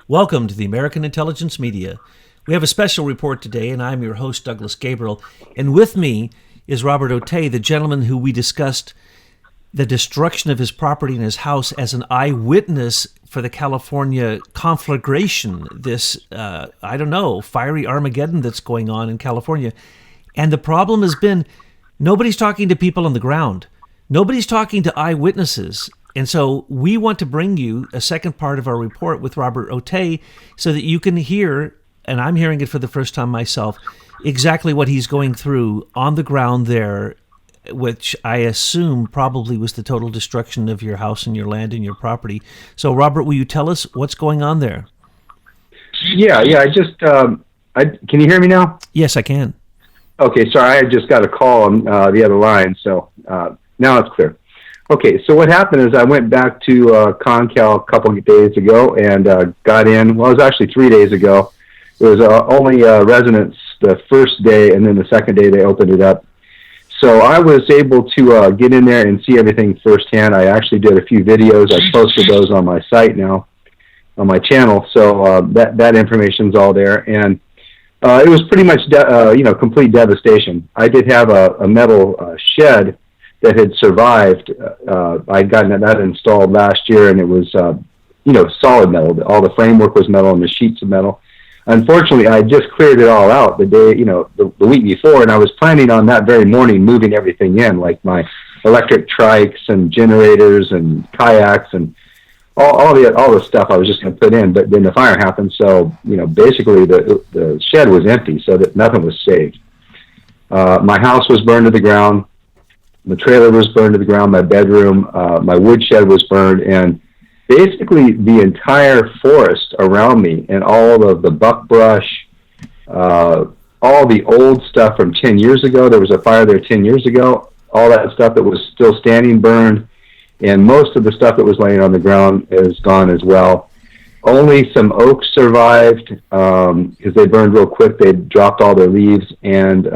Welcome to the American Intelligence Media. We have a special report today, and I'm your host, Douglas Gabriel. And with me is Robert Otey, the gentleman who we discussed the destruction of his property and his house as an eyewitness for the California conflagration, this, fiery Armageddon that's going on in California. And the problem has been nobody's talking to people on the ground. Nobody's talking to eyewitnesses. And so we want to bring you a second part of our report with Robert Otey so that you can hear, and I'm hearing it for the first time myself, exactly what he's going through on the ground there, which I assume probably was the total destruction of your house and your land and your property. So, Robert, will you tell us what's going on there? Yeah. Can you hear me now? Yes, I can. Okay, sorry, I just got a call on the other line, so now it's clear. Okay, so what happened is I went back to Concal a couple of days ago and got in. Well, it was actually 3 days ago. It was only residents the first day, and then the second day they opened it up. So I was able to get in there and see everything firsthand. I actually did a few videos. I posted those on my site now, on my channel. So that information's all there, and it was pretty much complete devastation. I did have a metal shed that had survived. I'd gotten that installed last year, and it was solid metal. All the framework was metal and the sheets of metal. Unfortunately, I just cleared it all out the day, the week before, and I was planning on that very morning moving everything in, like my electric trikes and generators and kayaks and all the stuff I was just going to put in. But then the fire happened, so basically the shed was empty, so that nothing was saved. My house was burned to the ground. The trailer was burned to the ground. My bedroom, my woodshed was burned, and basically the entire forest around me and all of the buckbrush, all the old stuff from 10 years ago. There was a fire there 10 years ago. All that stuff that was still standing burned, and most of the stuff that was laying on the ground is gone as well. Only some oaks survived because they burned real quick. They dropped all their leaves, and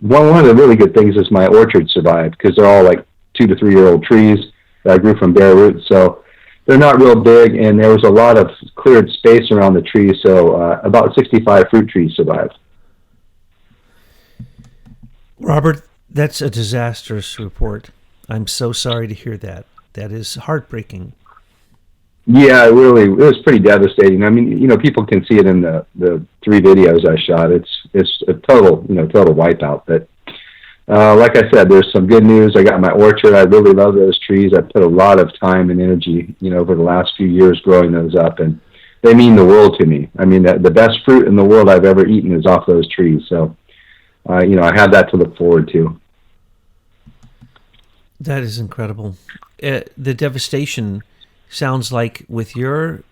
one of the really good things is my orchard survived because they're all like 2 to 3 year old trees that I grew from bare roots. So they're not real big, and there was a lot of cleared space around the trees. So about 65 fruit trees survived. Robert, that's a disastrous report. I'm so sorry to hear that. That is heartbreaking. Yeah, it was pretty devastating. I mean, people can see it in the 3 videos I shot. It's a total wipeout. But like I said, there's some good news. I got my orchard. I really love those trees. I put a lot of time and energy, over the last few years growing those up, and they mean the world to me. I mean, the best fruit in the world I've ever eaten is off those trees. So, I have that to look forward to. That is incredible. The devastation sounds like, with your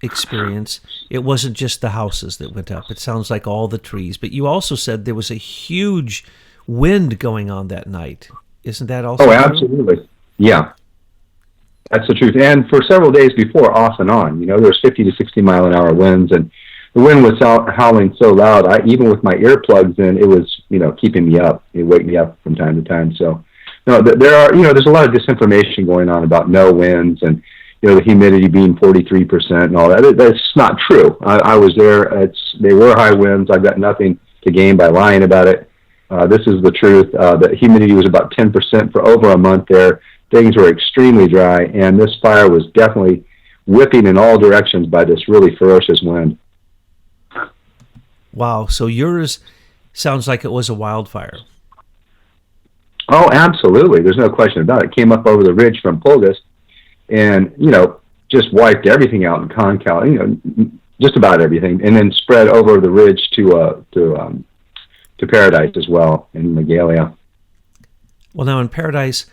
experience, it wasn't just the houses that went up. It sounds like all the trees. But you also said there was a huge wind going on that night. Isn't that also true? Absolutely. Yeah. That's the truth. And for several days before, off and on, there was 50 to 60 mile an hour winds, and the wind was howling so loud, even with my earplugs in, it was, keeping me up. It woke me up from time to time. So, no, there's a lot of disinformation going on about no winds and, the humidity being 43% and all that. That's not true. I was there. They were high winds. I've got nothing to gain by lying about it. This is the truth. The humidity was about 10% for over a month there. Things were extremely dry, and this fire was definitely whipping in all directions by this really ferocious wind. Wow. So yours sounds like it was a wildfire. Oh, absolutely. There's no question about it. It came up over the ridge from Pulgas, and just wiped everything out in Concal, just about everything, and then spread over the ridge to Paradise as well in Magalia. Well, now in Paradise,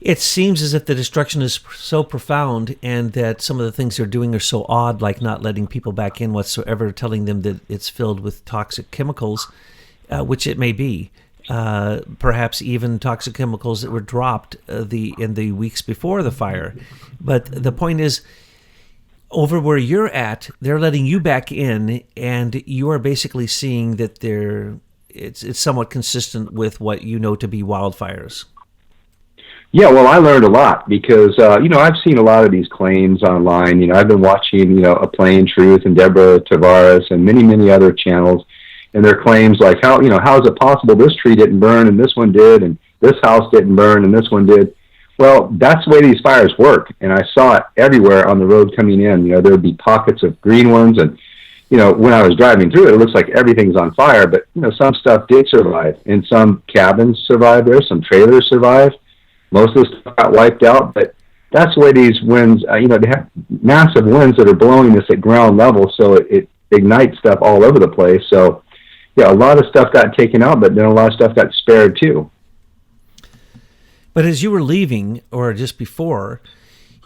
it seems as if the destruction is so profound, and that some of the things they're doing are so odd, like not letting people back in whatsoever, telling them that it's filled with toxic chemicals, which it may be. Perhaps even toxic chemicals that were dropped in the weeks before the fire. But the point is, over where you're at, they're letting you back in, and you are basically seeing that it's somewhat consistent with what you know to be wildfires. Yeah, well, I learned a lot because, I've seen a lot of these claims online. I've been watching, A Plain Truth and Deborah Tavares and many, many other channels. And their claims like, how is it possible this tree didn't burn and this one did, and this house didn't burn and this one did? Well, that's the way these fires work. And I saw it everywhere on the road coming in. There would be pockets of green ones. And, when I was driving through it, it looks like everything's on fire. But, some stuff did survive. And some cabins survived there. Some trailers survived. Most of the stuff got wiped out, but that's the way these winds, they have massive winds that are blowing this at ground level, so it ignites stuff all over the place. So, yeah, a lot of stuff got taken out, but then a lot of stuff got spared too. But as you were leaving, or just before,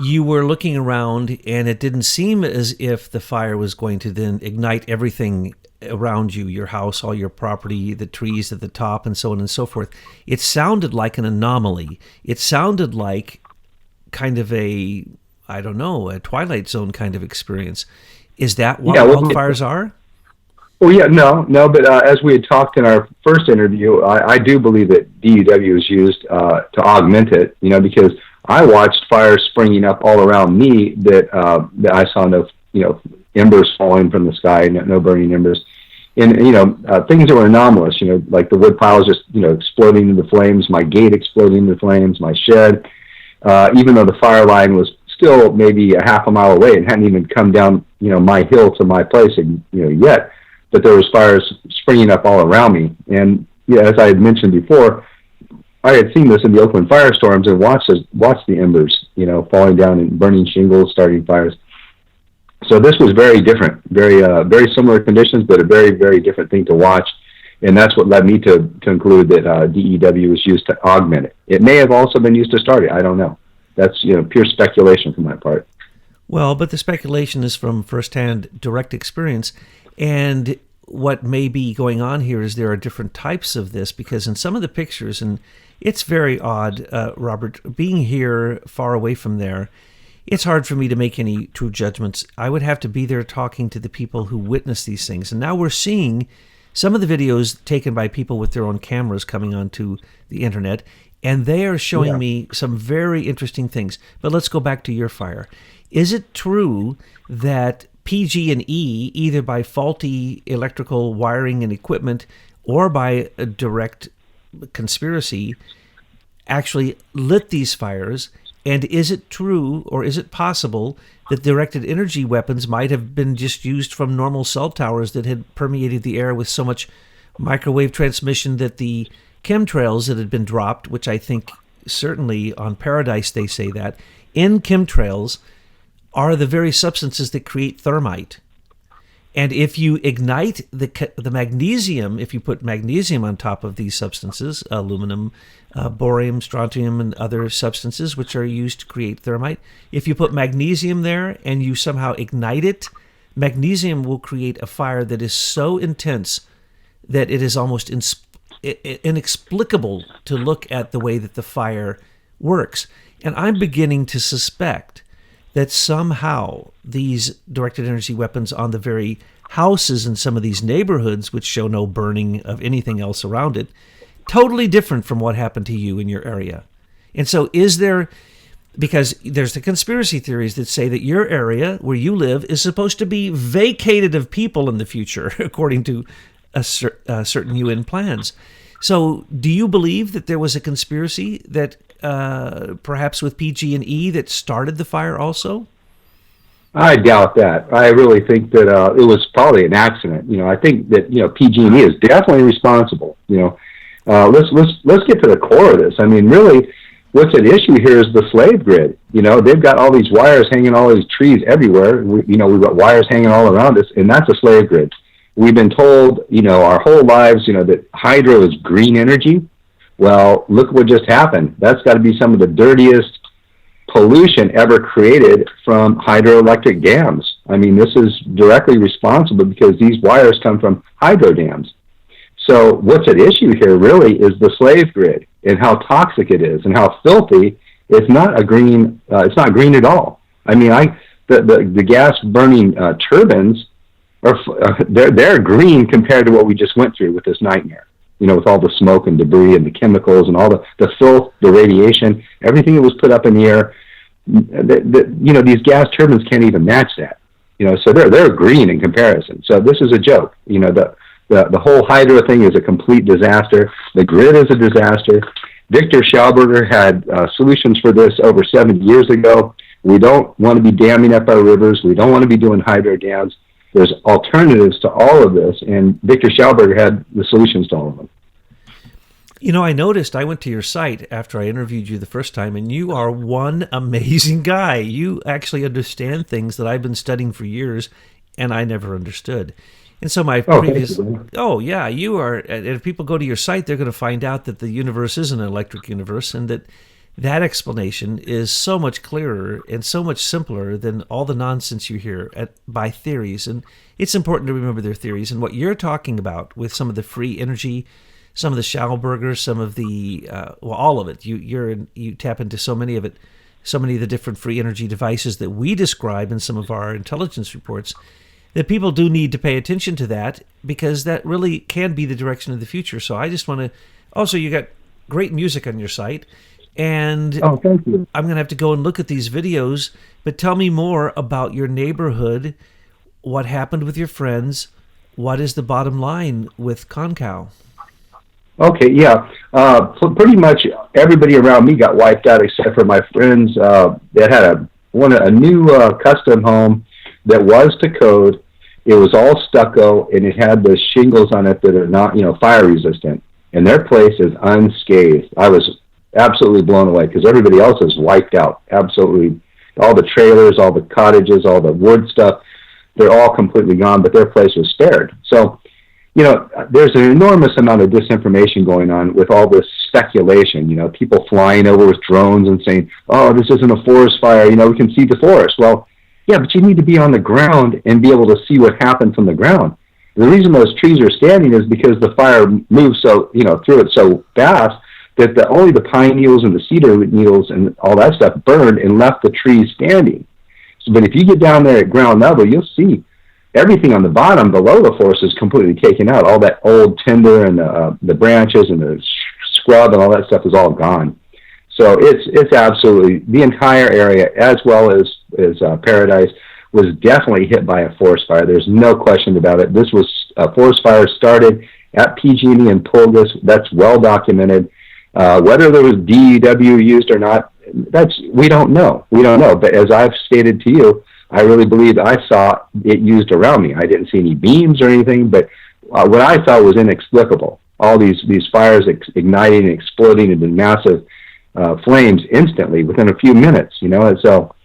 you were looking around, and it didn't seem as if the fire was going to then ignite everything around you, your house, all your property, the trees at the top, and so on and so forth. It sounded like an anomaly. It sounded like kind of a Twilight Zone kind of experience. Is that what wildfires are? Well, yeah, no, but as we had talked in our first interview, I do believe that DEW is used to augment it, because I watched fires springing up all around me that I saw no, embers falling from the sky, no burning embers. And, things that were anomalous, like the wood piles just, exploding into flames, my gate exploding into flames, my shed, even though the fire line was still maybe a half a mile away and hadn't even come down, my hill to my place, yet. But there was fires springing up all around me. And, as I had mentioned before, I had seen this in the Oakland firestorms and watched the embers, falling down and burning shingles, starting fires. So this was very different, very similar conditions, but a very, very different thing to watch. And that's what led me to conclude that DEW was used to augment it. It may have also been used to start it. I don't know. That's pure speculation from my part. Well, but the speculation is from firsthand direct experience. And what may be going on here is there are different types of this, because in some of the pictures, and it's very odd, Robert, being here far away from there, it's hard for me to make any true judgments. I would have to be there talking to the people who witness these things. And now we're seeing some of the videos taken by people with their own cameras coming onto the internet, and they are showing me some very interesting things. But let's go back to your fire. Is it true that PG&E, either by faulty electrical wiring and equipment or by a direct conspiracy, actually lit these fires? And is it true, or is it possible, that directed energy weapons might have been just used from normal cell towers that had permeated the air with so much microwave transmission that the chemtrails that had been dropped, which I think certainly on Paradise they say that, in chemtrails are the very substances that create thermite. And if you ignite the magnesium, if you put magnesium on top of these substances, aluminum, borium, strontium, and other substances which are used to create thermite, if you put magnesium there and you somehow ignite it, magnesium will create a fire that is so intense that it is almost inexplicable to look at the way that the fire works. And I'm beginning to suspect that somehow these directed energy weapons on the very houses in some of these neighborhoods, which show no burning of anything else around it, totally different from what happened to you in your area. And so is there, because there's the conspiracy theories that say that your area where you live is supposed to be vacated of people in the future, according to certain UN plans. So do you believe that there was a conspiracy that perhaps with PG&E that started the fire also? I doubt that. I really think that it was probably an accident. I think that PG&E is definitely responsible. Let's get to the core of this. I mean, really, what's at issue here is the slave grid. They've got all these wires hanging, all these trees everywhere. We've got wires hanging all around us, and that's a slave grid. We've been told, our whole lives, that hydro is green energy. Well, look what just happened. That's got to be some of the dirtiest pollution ever created from hydroelectric dams. I mean, this is directly responsible because these wires come from hydro dams. So what's at issue here really is the slave grid and how toxic it is and how filthy. It's not green at all. I mean, the gas burning turbines they're green compared to what we just went through with this nightmare. with all the smoke and debris and the chemicals and all the filth, the radiation, everything that was put up in the air. These gas turbines can't even match that. So they're green in comparison. So this is a joke. The whole hydro thing is a complete disaster. The grid is a disaster. Victor Schauberger had solutions for this over 70 years ago. We don't want to be damming up our rivers. We don't want to be doing hydro dams. There's alternatives to all of this, and Victor Schauberger had the solutions to all of them. I noticed, I went to your site after I interviewed you the first time, and you are one amazing guy. You actually understand things that I've been studying for years, and I never understood. And so you are, and if people go to your site, they're going to find out that the universe is an electric universe, and that explanation is so much clearer and so much simpler than all the nonsense you hear by theories. And it's important to remember their theories. And what you're talking about with some of the free energy, some of the Schauberger, some of the all of it. You tap into so many of it, so many of the different free energy devices that we describe in some of our intelligence reports. That people do need to pay attention to that, because that really can be the direction of the future. So I just want to. Also, you got great music on your site, and thank you. I'm going to have to go and look at these videos. But tell me more about your neighborhood. What happened with your friends? What is the bottom line with Concal? Okay, yeah. Pretty much everybody around me got wiped out except for my friends that had a new custom home that was to code. It was all stucco, and it had the shingles on it that are not, fire resistant. And their place is unscathed. I was absolutely blown away because everybody else is wiped out. Absolutely. All the trailers, all the cottages, all the wood stuff, they're all completely gone, but their place was spared. So, there's an enormous amount of disinformation going on with all this speculation, people flying over with drones and saying, oh, this isn't a forest fire, we can see the forest. Well, yeah, but you need to be on the ground and be able to see what happened from the ground. The reason those trees are standing is because the fire moved through it so fast that only the pine needles and the cedar needles and all that stuff burned and left the trees standing. But if you get down there at ground level, you'll see everything on the bottom below the forest is completely taken out. All that old timber and the branches and the scrub and all that stuff is all gone. So it's absolutely, the entire area, as well as Paradise, was definitely hit by a forest fire. There's no question about it. This was a forest fire started at PG&E and Pulgas. That's well documented. Whether there was DEW used or not, we don't know. But as I've stated to you, I really believe I saw it used around me. I didn't see any beams or anything, but what I saw was inexplicable. All these fires igniting and exploding into massive flames instantly within a few minutes. And so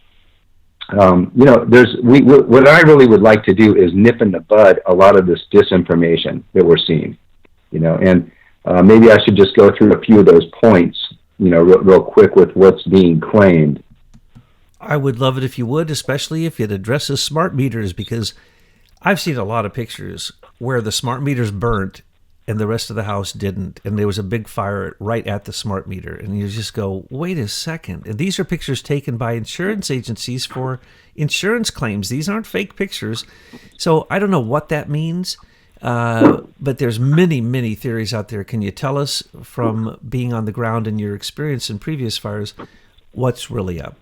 what I really would like to do is nip in the bud a lot of this disinformation that we're seeing. And maybe I should just go through a few of those points, real quick with what's being claimed. I would love it if you would, especially if it addresses smart meters, because I've seen a lot of pictures where the smart meters burnt and the rest of the house didn't, and there was a big fire right at the smart meter, and you just go, wait a second. And these are pictures taken by insurance agencies for insurance claims. These aren't fake pictures. So I don't know what that means, but there's many, many theories out there. Can you tell us, from being on the ground and your experience in previous fires, what's really up?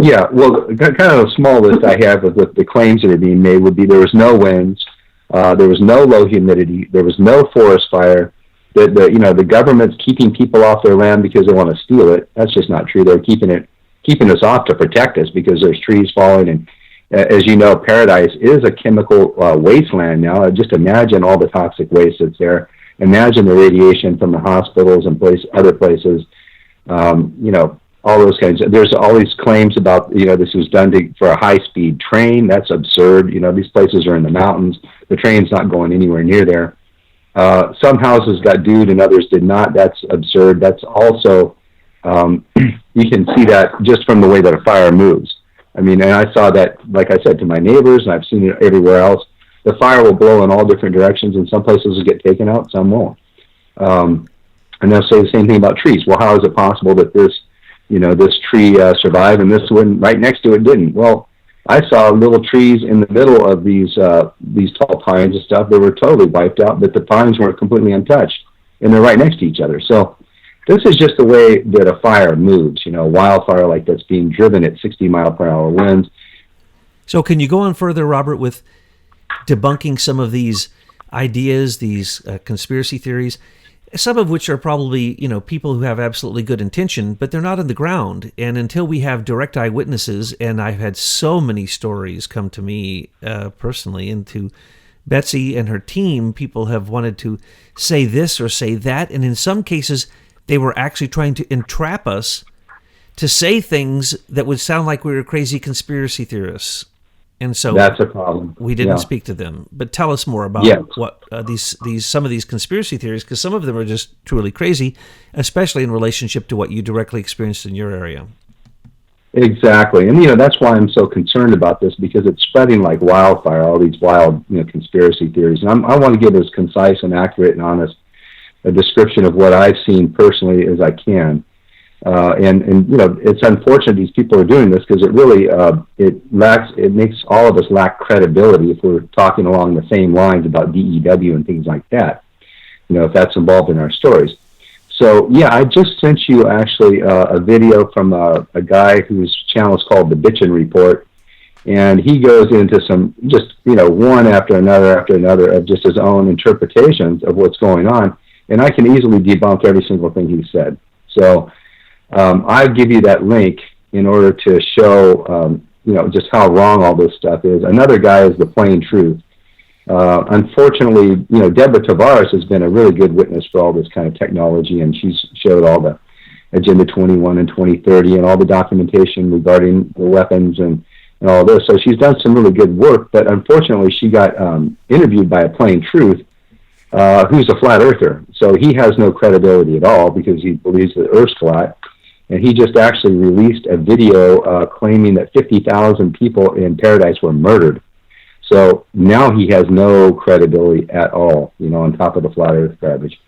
Yeah, well, kind of a small list I have of the claims that are being made would be there was no winds, there was no low humidity, there was no forest fire, the government's keeping people off their land because they want to steal it. That's just not true. They're keeping us off to protect us because there's trees falling. And as you know, Paradise is a chemical wasteland now. Just imagine all the toxic waste that's there. Imagine the radiation from the hospitals and other places. All those kinds there's all these claims about, this was done for a high-speed train. That's absurd. These places are in the mountains. The train's not going anywhere near there. Some houses got dewed and others did not. That's absurd. That's also, you can see that just from the way that a fire moves. And I saw that, like I said, to my neighbors, and I've seen it everywhere else. The fire will blow in all different directions, and some places will get taken out, some won't. And they'll say the same thing about trees. Well, how is it possible that this tree survived and this one right next to it didn't? Well, I saw little trees in the middle of these tall pines and stuff that were totally wiped out, but the pines weren't completely untouched, and they're right next to each other. So this is just the way that a fire moves, wildfire like that's being driven at 60-mile-per-hour winds. So can you go on further, Robert, with debunking some of these ideas, these conspiracy theories, some of which are probably, people who have absolutely good intention, but they're not on the ground. And until we have direct eyewitnesses, and I've had so many stories come to me personally and to Betsy and her team, people have wanted to say this or say that. And in some cases, they were actually trying to entrap us to say things that would sound like we were crazy conspiracy theorists. And so that's a problem. We didn't speak to them. But tell us more about what these some of these conspiracy theories, because some of them are just truly crazy, especially in relationship to what you directly experienced in your area. Exactly. And, that's why I'm so concerned about this, because it's spreading like wildfire, all these wild, conspiracy theories. And I want to give as concise and accurate and honest a description of what I've seen personally as I can. And it's unfortunate these people are doing this, because it really it makes all of us lack credibility if we're talking along the same lines about DEW and things like that, if that's involved in our stories. So I just sent you actually a video from a guy whose channel is called The Bitchin' Report, and he goes into some just one after another of just his own interpretations of what's going on, and I can easily debunk every single thing he said. So I give you that link in order to show, just how wrong all this stuff is. Another guy is The Plain Truth. Unfortunately, Deborah Tavares has been a really good witness for all this kind of technology, and she's showed all the Agenda 21 and 2030 and all the documentation regarding the weapons and all this. So she's done some really good work, but unfortunately she got interviewed by A Plain Truth, who's a flat earther. So he has no credibility at all, because he believes the Earth's flat. And he just actually released a video claiming that 50,000 people in Paradise were murdered. So now he has no credibility at all, on top of the flat earth garbage.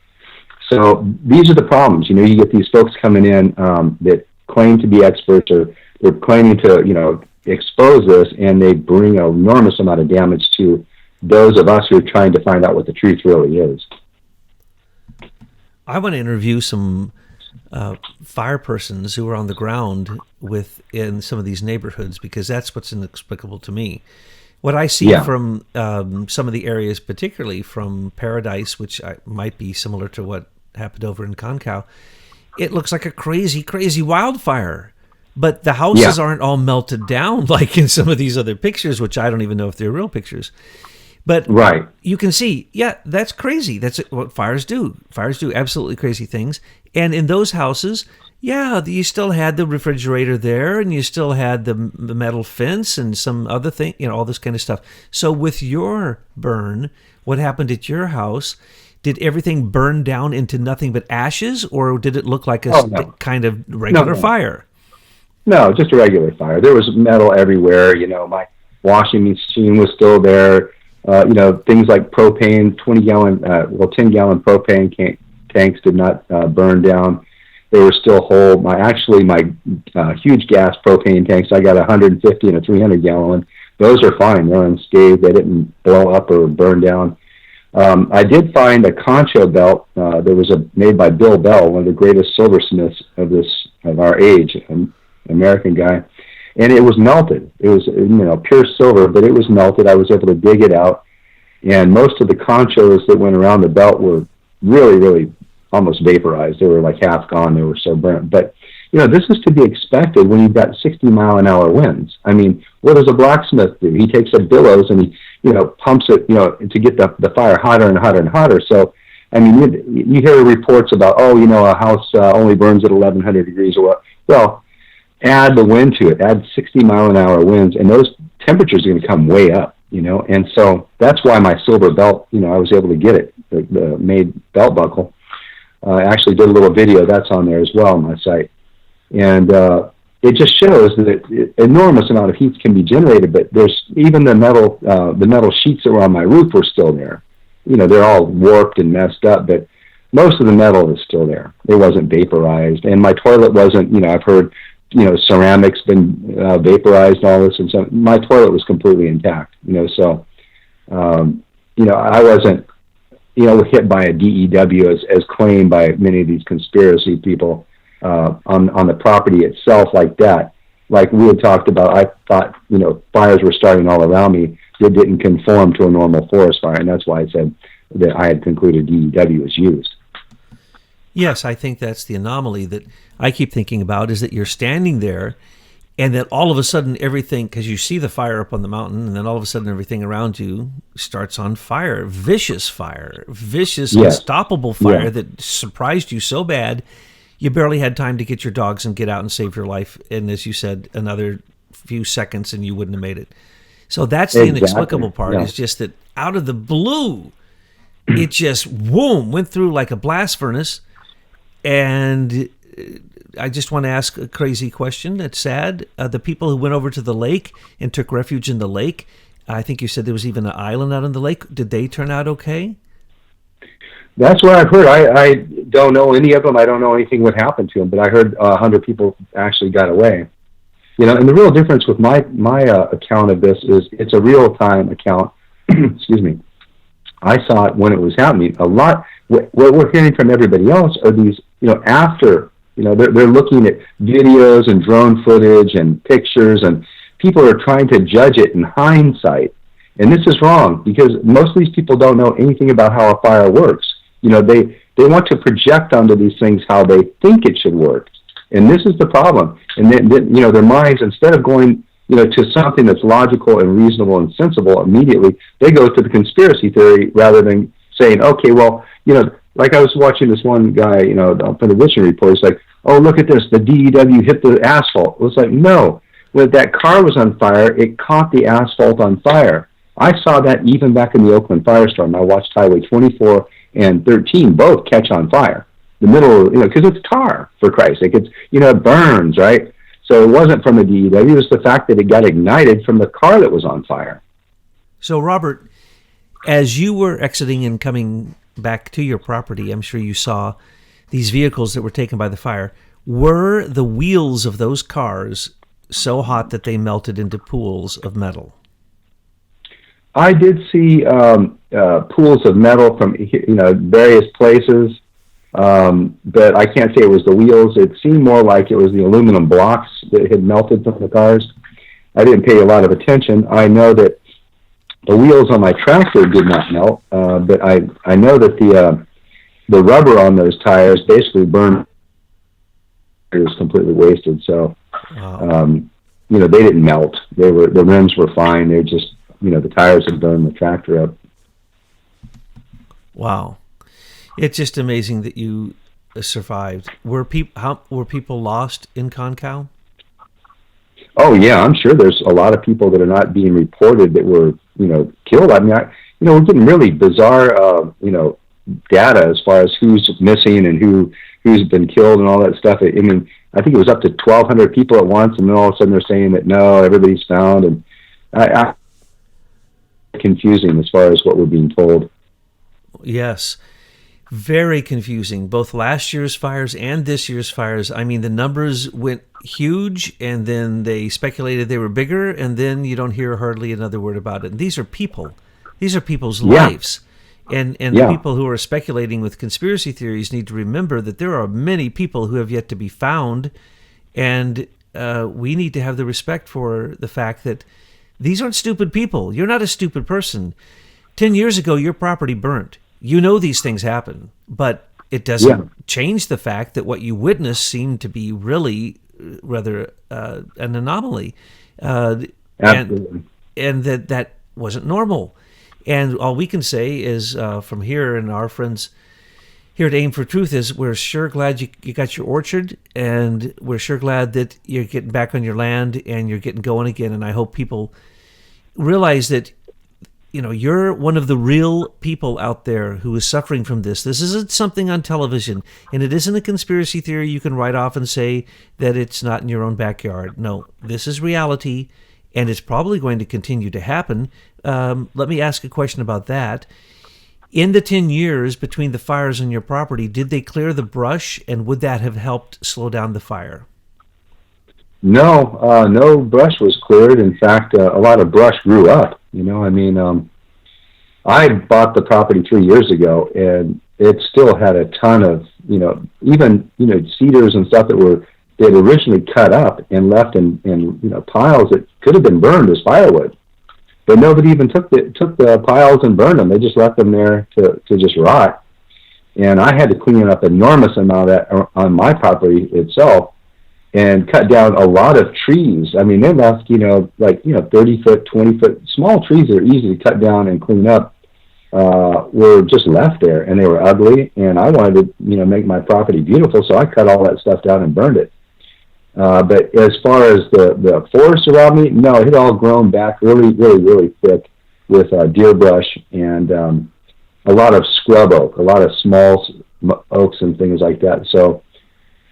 So these are the problems. You get these folks coming in that claim to be experts, or they're claiming to, expose this, and they bring an enormous amount of damage to those of us who are trying to find out what the truth really is. I want to interview some fire persons who are on the ground in some of these neighborhoods, because that's what's inexplicable to me. What I see from some of the areas, particularly from Paradise, which might be similar to what happened over in Concow, it looks like a crazy, crazy wildfire. But the houses aren't all melted down like in some of these other pictures, which I don't even know if they're real pictures. But you can see, that's crazy. That's what fires do. Fires do absolutely crazy things. And in those houses, you still had the refrigerator there, and you still had the metal fence and some other thing, all this kind of stuff. So with your burn, what happened at your house? Did everything burn down into nothing but ashes, or did it look like a kind of regular fire? No, just a regular fire. There was metal everywhere. My washing machine was still there. Things like propane, 10-gallon propane tanks did not burn down. They were still whole. My huge gas propane tanks, I got 150 and a 300-gallon. Those are fine. They're unscathed. They didn't blow up or burn down. I did find a concho belt. There was made by Bill Bell, one of the greatest silversmiths of our age, an American guy. And it was melted. It was, pure silver, but it was melted. I was able to dig it out. And most of the conchos that went around the belt were really, really almost vaporized. They were like half gone. They were so burnt. But, this is to be expected when you've got 60-mile-an-hour winds. I mean, what does a blacksmith do? He takes a bellows and he, pumps it, to get the fire hotter and hotter and hotter. So, I mean, you hear reports about, a house only burns at 1,100 degrees or what. Well, add the wind to it, add 60-mile-an-hour winds, and those temperatures are going to come way up, and so that's why my silver belt, I was able to get it, the made belt buckle. I actually did a little video that's on there as well on my site, and it just shows that enormous amount of heat can be generated, but there's even the metal sheets that were on my roof were still there. They're all warped and messed up, but most of the metal is still there. It wasn't vaporized, and my toilet wasn't, I've heard ceramic's been vaporized and all this, and so my toilet was completely intact. So I wasn't hit by a DEW as claimed by many of these conspiracy people on the property itself like that. Like we had talked about, I thought fires were starting all around me that didn't conform to a normal forest fire, and that's why I said that I had concluded DEW was used. Yes, I think that's the anomaly that I keep thinking about, is that you're standing there and then all of a sudden everything, because you see the fire up on the mountain, and then all of a sudden everything around you starts on fire. Vicious, yes. Unstoppable fire that surprised you so bad you barely had time to get your dogs and get out and save your life. And as you said, another few seconds and you wouldn't have made it. So that's the inexplicable part, is just that out of the blue, it just, whoom, went through like a blast furnace. And I just want to ask a crazy question. It's sad. The people who went over to the lake and took refuge in the lake, I think you said there was even an island out on the lake. Did they turn out okay? That's what I've heard. I don't know any of them. I don't know anything what happened to them, but I heard 100 people actually got away. And the real difference with my account of this is it's a real-time account. Excuse me. I saw it when it was happening. A lot. What we're hearing from everybody else are these, after, they're looking at videos and drone footage and pictures, and people are trying to judge it in hindsight. And this is wrong, because most of these people don't know anything about how a fire works. They want to project onto these things how they think it should work. And this is the problem. And then their minds, instead of going, to something that's logical and reasonable and sensible immediately, they go to the conspiracy theory rather than saying, okay, well, like I was watching this one guy, from the Witching Report, he's like, oh, look at this, the DEW hit the asphalt. It was like, no, when that car was on fire, it caught the asphalt on fire. I saw that even back in the Oakland Firestorm. I watched Highway 24 and 13 both catch on fire. The middle, because it's tar, for Christ's sake. It's, it burns, right? So it wasn't from the DEW. It was the fact that it got ignited from the car that was on fire. So, Robert, as you were exiting and coming back to your property, I'm sure you saw these vehicles that were taken by the fire. Were the wheels of those cars so hot that they melted into pools of metal? I did see pools of metal from various places, but I can't say it was the wheels. It seemed more like it was the aluminum blocks that had melted from the cars. I didn't pay a lot of attention. I know that the wheels on my tractor did not melt, but I know that the rubber on those tires basically burned. It was completely wasted. So, wow. They didn't melt. The rims were fine. They just, the tires had burned the tractor up. Wow. It's just amazing that you survived. Were people lost in Concal? Oh yeah, I'm sure there's a lot of people that are not being reported that were, killed. I mean, we're getting really bizarre, data as far as who's missing and who's been killed and all that stuff. I mean, I think it was up to 1,200 people at once, and then all of a sudden they're saying that no, everybody's found, and I confusing as far as what we're being told. Yes. Very confusing, both last year's fires and this year's fires. I mean, the numbers went huge, and then they speculated they were bigger, and then you don't hear hardly another word about it. And these are people. These are people's lives. And the people who are speculating with conspiracy theories need to remember that there are many people who have yet to be found, and we need to have the respect for the fact that these aren't stupid people. You're not a stupid person. 10 years ago, your property burnt. You know these things happen, but it doesn't change the fact that what you witnessed seemed to be really rather an anomaly, and that wasn't normal. And all we can say is from here, and our friends here at Aim for Truth, is we're sure glad you got your orchard, and we're sure glad that you're getting back on your land and you're getting going again. And I hope people realize that you're one of the real people out there who is suffering from this. This isn't something on television, and it isn't a conspiracy theory you can write off and say that it's not in your own backyard. No, this is reality, and it's probably going to continue to happen. Let me ask a question about that. In the 10 years between the fires on your property, did they clear the brush, and would that have helped slow down the fire? No brush was cleared. In fact, a lot of brush grew up. I bought the property 3 years ago, and it still had a ton of, even cedars and stuff they had originally cut up and left in piles that could have been burned as firewood. But nobody even took the piles and burned them. They just left them there to just rot. And I had to clean up enormous amount of that on my property itself and cut down a lot of trees. I mean, they left, 30-foot, 20-foot, small trees that are easy to cut down and clean up were just left there, and they were ugly. And I wanted to, make my property beautiful, so I cut all that stuff down and burned it. But as far as the forest around me, no, it had all grown back really, really, really thick with deer brush and a lot of scrub oak, a lot of small oaks and things like that. So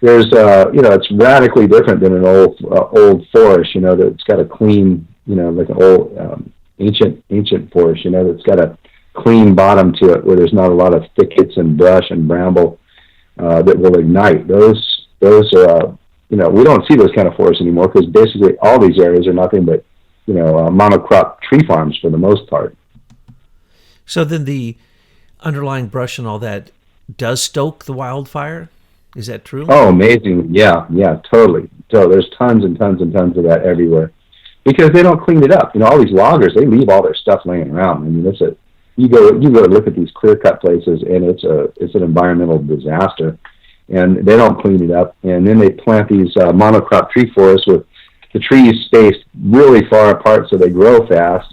there's, it's radically different than an old forest, that's got a clean, like an old ancient forest, that's got a clean bottom to it where there's not a lot of thickets and brush and bramble that will ignite. Those are, we don't see those kind of forests anymore because basically all these areas are nothing but, monocrop tree farms for the most part. So then the underlying brush and all that does stoke the wildfire? Is that true? Oh, amazing. Yeah, totally. So there's tons and tons and tons of that everywhere because they don't clean it up. All these loggers, they leave all their stuff laying around. I mean, you go look at these clear-cut places, and it's an environmental disaster. And they don't clean it up. And then they plant these monocrop tree forests with the trees spaced really far apart so they grow fast.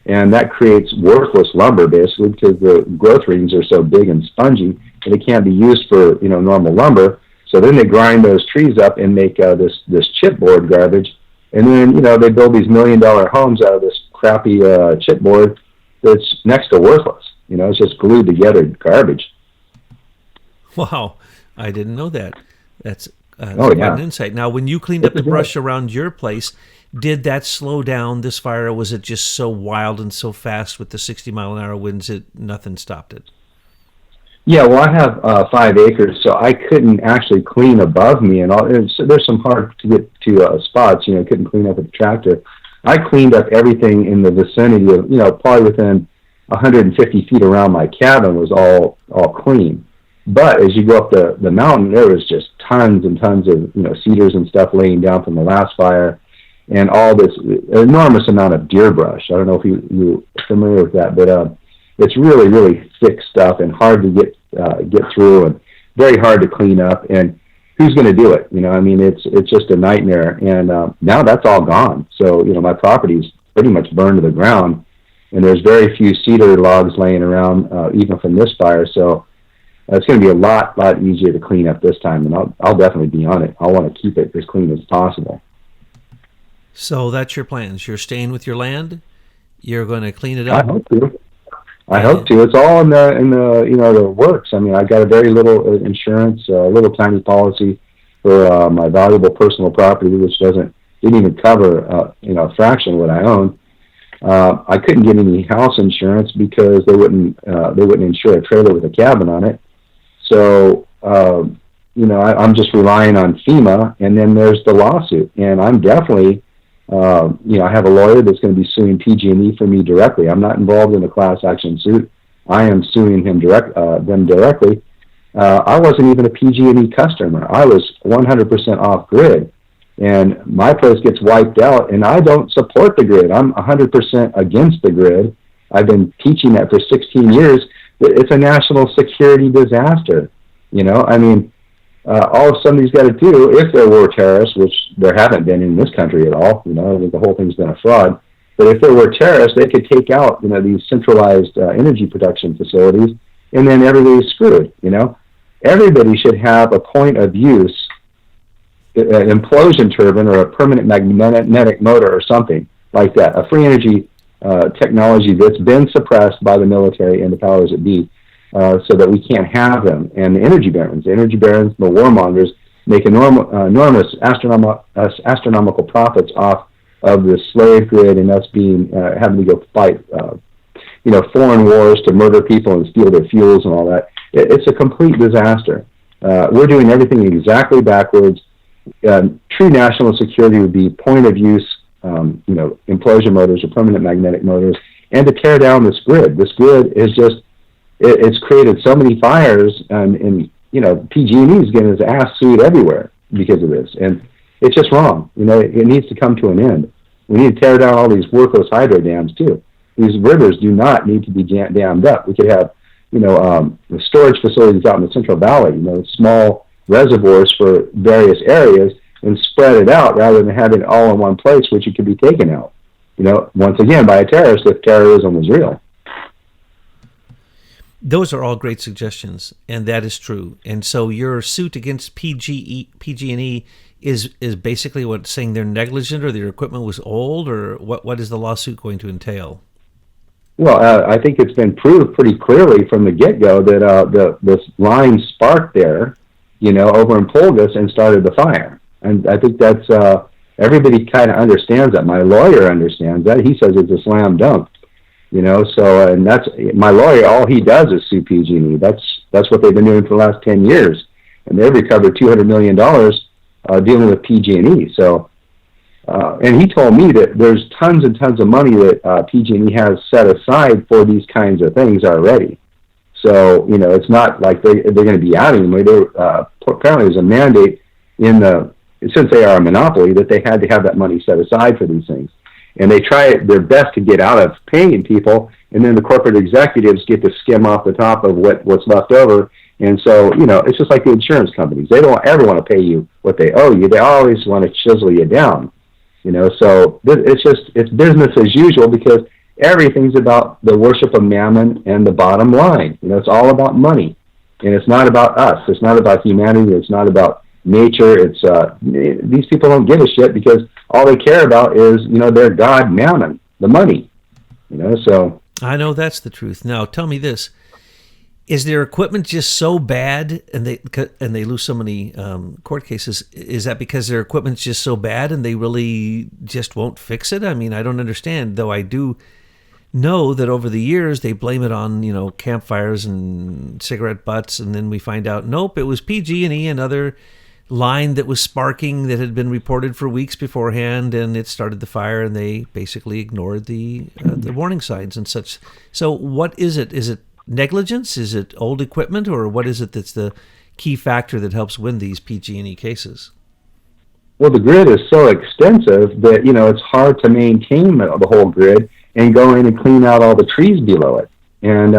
And that creates worthless lumber, basically, because the growth rings are so big and spongy, and it can't be used for, normal lumber. So then they grind those trees up and make this chipboard garbage. And then, they build these $1 million homes out of this crappy chipboard that's next to worthless. It's just glued together garbage. Wow. I didn't know that. That's quite an insight. Now, when you cleaned up the brush around your place, did that slow down this fire, or was it just so wild and so fast with the 60-mile-an-hour winds that nothing stopped it? Yeah, well, I have 5 acres, so I couldn't actually clean above me, and there's some hard to get to spots. Couldn't clean up with the tractor. I cleaned up everything in the vicinity of, probably within 150 feet around my cabin was all clean. But as you go up the mountain, there was just tons and tons of cedars and stuff laying down from the last fire, and all this enormous amount of deer brush. I don't know if you're familiar with that, but it's really, really thick stuff and hard to get through, and very hard to clean up. And who's going to do it? It's just a nightmare. And now that's all gone. So my property's pretty much burned to the ground, and there's very few cedar logs laying around, even from this fire. So it's going to be a lot easier to clean up this time, and I'll definitely be on it. I want to keep it as clean as possible. So that's your plans. You're staying with your land. You're going to clean it up. I hope to. It's all in the works. I mean, I got a very little insurance, a little tiny policy for my valuable personal property, which didn't even cover a fraction of what I own. I couldn't get any house insurance because they wouldn't insure a trailer with a cabin on it. So, I'm just relying on FEMA, and then there's the lawsuit. And I'm definitely, I have a lawyer that's going to be suing PG&E for me directly. I'm not involved in a class action suit. I am suing them directly. I wasn't even a PG&E customer. I was 100% off grid. And my place gets wiped out, and I don't support the grid. I'm 100% against the grid. I've been teaching that for 16 years. It's a national security disaster. All somebody's got to do, if there were terrorists, which there haven't been in this country at all, I think the whole thing's been a fraud. But if there were terrorists, they could take out, these centralized energy production facilities, and then everybody's screwed, Everybody should have a point of use, an implosion turbine or a permanent magnetic motor or something like that, a free energy technology that's been suppressed by the military and the powers that be, so that we can't have them. And the energy barons, the warmongers, make enormous astronomical profits off of the slave grid and us being having to go fight foreign wars to murder people and steal their fuels and all that. It's a complete disaster. We're doing everything exactly backwards. true national security would be point of use, implosion motors or permanent magnetic motors, and to tear down this grid. This grid is just, it's created so many fires, and PG&E is getting his ass sued everywhere because of this. And it's just wrong. It needs to come to an end. We need to tear down all these worthless hydro dams too. These rivers do not need to be dammed up. We could have, the storage facilities out in the Central Valley, small reservoirs for various areas, and spread it out rather than having it all in one place, which it could be taken out, once again by a terrorist if terrorism was real. Those are all great suggestions, and that is true. And so your suit against PG&E is basically what, saying they're negligent or their equipment was old, or what is the lawsuit going to entail? Well, I think it's been proved pretty clearly from the get-go that this line sparked there, over in Pulgas and started the fire. And I think that's, everybody kind of understands that. My lawyer understands that. He says it's a slam dunk, so, and that's, my lawyer, all he does is sue PG&E. That's what they've been doing for the last 10 years. And they've recovered $200 million dealing with PG&E. So, and he told me that there's tons and tons of money that PG&E has set aside for these kinds of things already. So, it's not like they're going to be out anymore. Apparently there's a mandate since they are a monopoly, that they had to have that money set aside for these things. And they try their best to get out of paying people, and then the corporate executives get to skim off the top of what's left over. And so, it's just like the insurance companies. They don't ever want to pay you what they owe you. They always want to chisel you down. So it's business as usual, because everything's about the worship of mammon and the bottom line. It's all about money, and it's not about us. It's not about humanity. It's not about nature. It's these people don't give a shit, because all they care about is their god mammon, the money. So I know that's the truth. Now tell me this: is their equipment just so bad, and they lose so many court cases? Is that because their equipment's just so bad and they really just won't fix it? I mean, I don't understand. Though I do know that over the years they blame it on campfires and cigarette butts, and then we find out nope, it was PG&E and other line that was sparking that had been reported for weeks beforehand, and it started the fire, and they basically ignored the warning signs and such. So what is it? Is it negligence? Is it old equipment, or what is it that's the key factor that helps win these PG&E cases? Well, the grid is so extensive that it's hard to maintain the whole grid and go in and clean out all the trees below it. And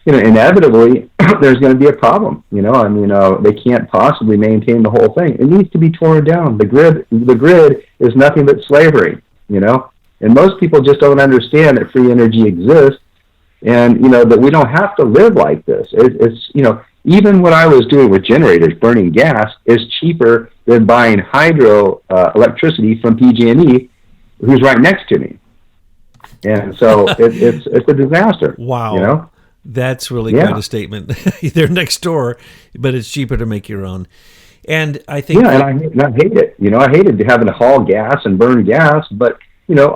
inevitably there's going to be a problem. They can't possibly maintain the whole thing. It needs to be torn down. The grid is nothing but slavery. And most people just don't understand that free energy exists, and that we don't have to live like this. It's even what I was doing with generators, burning gas, is cheaper than buying hydro electricity from PG&E, who's right next to me. And so it's a disaster. Wow. That's really quite a statement. They're next door, but it's cheaper to make your own. And I think... Yeah, and I hate it. I hated having to haul gas and burn gas, but,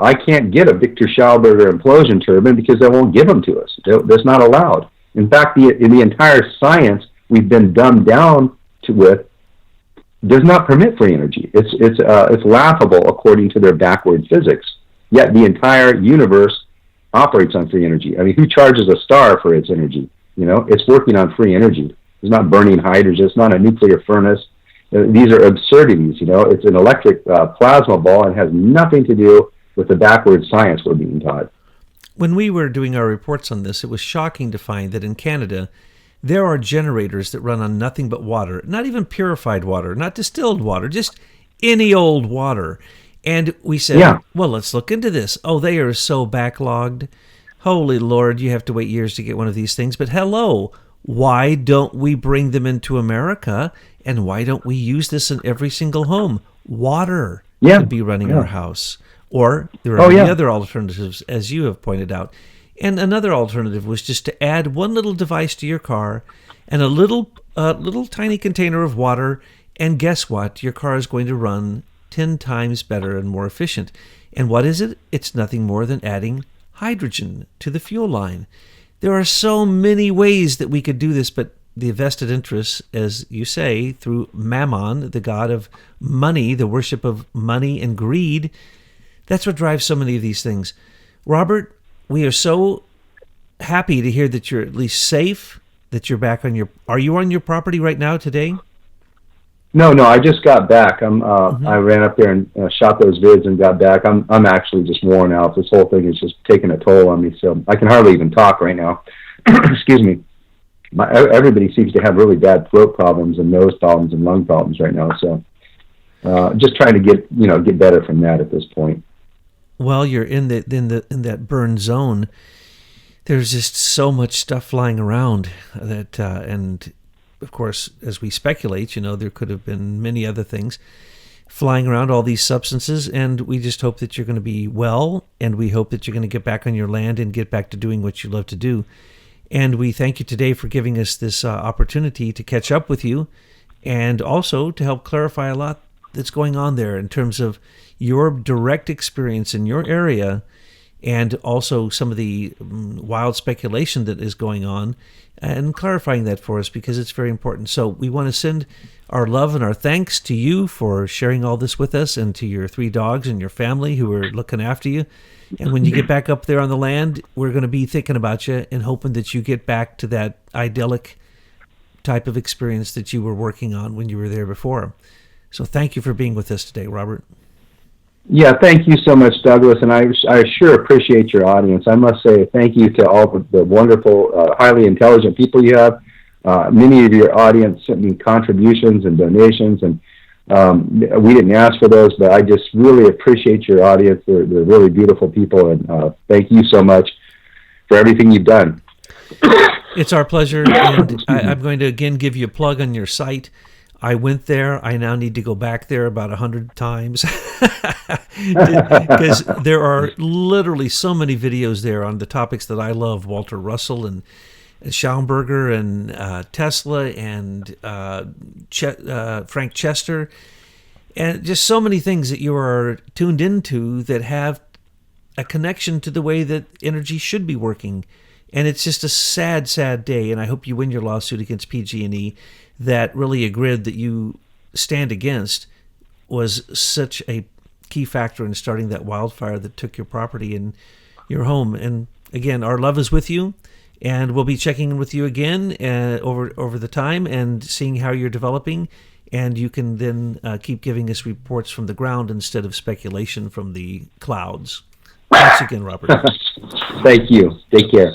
I can't get a Victor Schauberger implosion turbine because they won't give them to us. That's not allowed. In fact, the entire science we've been dumbed down with does not permit free energy. It's laughable according to their backward physics. Yet the entire universe operates on free energy. I mean, who charges a star for its energy? It's working on free energy. It's not burning hydrogen. It's not a nuclear furnace. These are absurdities. It's an electric plasma ball, and has nothing to do with the backward science we're being taught. When we were doing our reports on this, it was shocking to find that in Canada, there are generators that run on nothing but water, not even purified water, not distilled water, just any old water. And we said, well, let's look into this. Oh, they are so backlogged. Holy Lord, you have to wait years to get one of these things. But hello, why don't we bring them into America? And why don't we use this in every single home? Water could be running our house. Or there are many other alternatives, as you have pointed out. And another alternative was just to add one little device to your car and a little tiny container of water. And guess what? Your car is going to run 10 times better and more efficient. And what is it? It's nothing more than adding hydrogen to the fuel line. There are so many ways that we could do this, but the vested interests, as you say, through Mammon, the god of money, the worship of money and greed. That's what drives so many of these things. Robert, we are so happy to hear that you're at least safe, that you're back on your... Are you on your property right now today? No, I just got back. I ran up there and shot those vids and got back. I'm actually just worn out. This whole thing is just taking a toll on me, so I can hardly even talk right now. Excuse me. Everybody seems to have really bad throat problems and nose problems and lung problems right now. So just trying to get better from that at this point. Well, you're in that burn zone. There's just so much stuff flying around that, and of course, as we speculate, there could have been many other things flying around, all these substances, and we just hope that you're going to be well, and we hope that you're going to get back on your land and get back to doing what you love to do. And we thank you today for giving us this opportunity to catch up with you and also to help clarify a lot that's going on there in terms of your direct experience in your area and also some of the wild speculation that is going on and clarifying that for us because it's very important. So we want to send our love and our thanks to you for sharing all this with us and to your 3 dogs and your family who are looking after you. And when you get back up there on the land, we're going to be thinking about you and hoping that you get back to that idyllic type of experience that you were working on when you were there before. So thank you for being with us today, Robert. Yeah, thank you so much, Douglas, and I sure appreciate your audience. I must say thank you to all the wonderful, highly intelligent people you have. Many of your audience sent me contributions and donations, and we didn't ask for those, but I just really appreciate your audience. They're really beautiful people, and thank you so much for everything you've done. It's our pleasure, and I'm going to again give you a plug on your site. I went there. I now need to go back there about 100 times because there are literally so many videos there on the topics that I love: Walter Russell and Schaumburger and Tesla and Frank Chester, and just so many things that you are tuned into that have a connection to the way that energy should be working. And it's just a sad, sad day, and I hope you win your lawsuit against PG&E. That really a grid that you stand against was such a key factor in starting that wildfire that took your property and your home. And again, our love is with you, and we'll be checking in with you again over the time and seeing how you're developing. And you can then keep giving us reports from the ground instead of speculation from the clouds. Thanks again, Robert. Thank you. Take care.